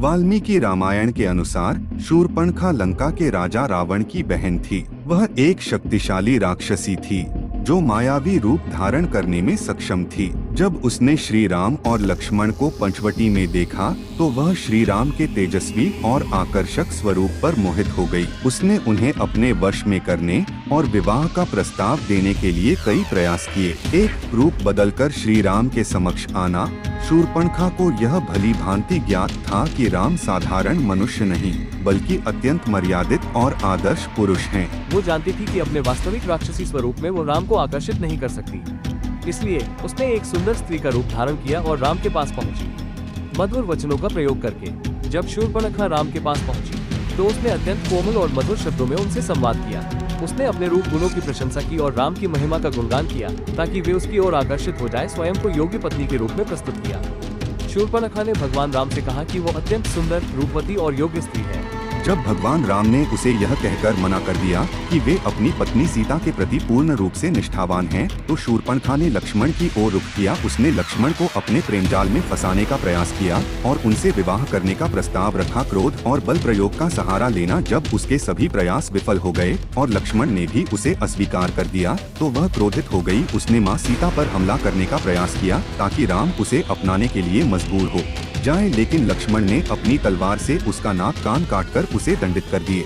वाल्मीकि रामायण के अनुसार शूर्पणखा लंका के राजा रावण की बहन थी। वह एक शक्तिशाली राक्षसी थी जो मायावी रूप धारण करने में सक्षम थी। जब उसने श्री राम और लक्ष्मण को पंचवटी में देखा तो वह श्री राम के तेजस्वी और आकर्षक स्वरूप पर मोहित हो गई। उसने उन्हें अपने वश में करने और विवाह का प्रस्ताव देने के लिए कई प्रयास किए। एक रूप बदलकर श्री राम के समक्ष आना। शूर्पणखा को यह भली भांति ज्ञात था कि राम साधारण मनुष्य नहीं बल्कि अत्यंत मर्यादित और आदर्श पुरुष हैं। वो जानती थी कि अपने वास्तविक राक्षसी स्वरूप में वो राम को आकर्षित नहीं कर सकती, इसलिए उसने एक सुंदर स्त्री का रूप धारण किया और राम के पास पहुंची। मधुर वचनों का प्रयोग करके जब शूर्पणखा राम के पास पहुंची तो उसने अत्यंत कोमल और मधुर शब्दों में उनसे संवाद किया। उसने अपने रूप गुणों की प्रशंसा की और राम की महिमा का गुणगान किया ताकि वे उसकी ओर आकर्षित हो जाए। स्वयं को योग्य पत्नी के रूप में प्रस्तुत किया। शूर्पणखा ने भगवान राम से कहा कि वो अत्यंत सुंदर, रूपवती और योग्य स्त्री है। जब भगवान राम ने उसे यह कहकर मना कर दिया कि वे अपनी पत्नी सीता के प्रति पूर्ण रूप से निष्ठावान हैं, तो शूर्पणखा ने लक्ष्मण की ओर रुख किया। उसने लक्ष्मण को अपने प्रेम जाल में फंसाने का प्रयास किया और उनसे विवाह करने का प्रस्ताव रखा। क्रोध और बल प्रयोग का सहारा लेना। जब उसके सभी प्रयास विफल हो गए और लक्ष्मण ने भी उसे अस्वीकार कर दिया तो वह क्रोधित हो गई। उसने माँ सीता पर हमला करने का प्रयास किया ताकि राम उसे अपनाने के लिए मजबूर हो जाए, लेकिन लक्ष्मण ने अपनी तलवार से उसका नाक कान काटकर उसे दंडित कर दिए।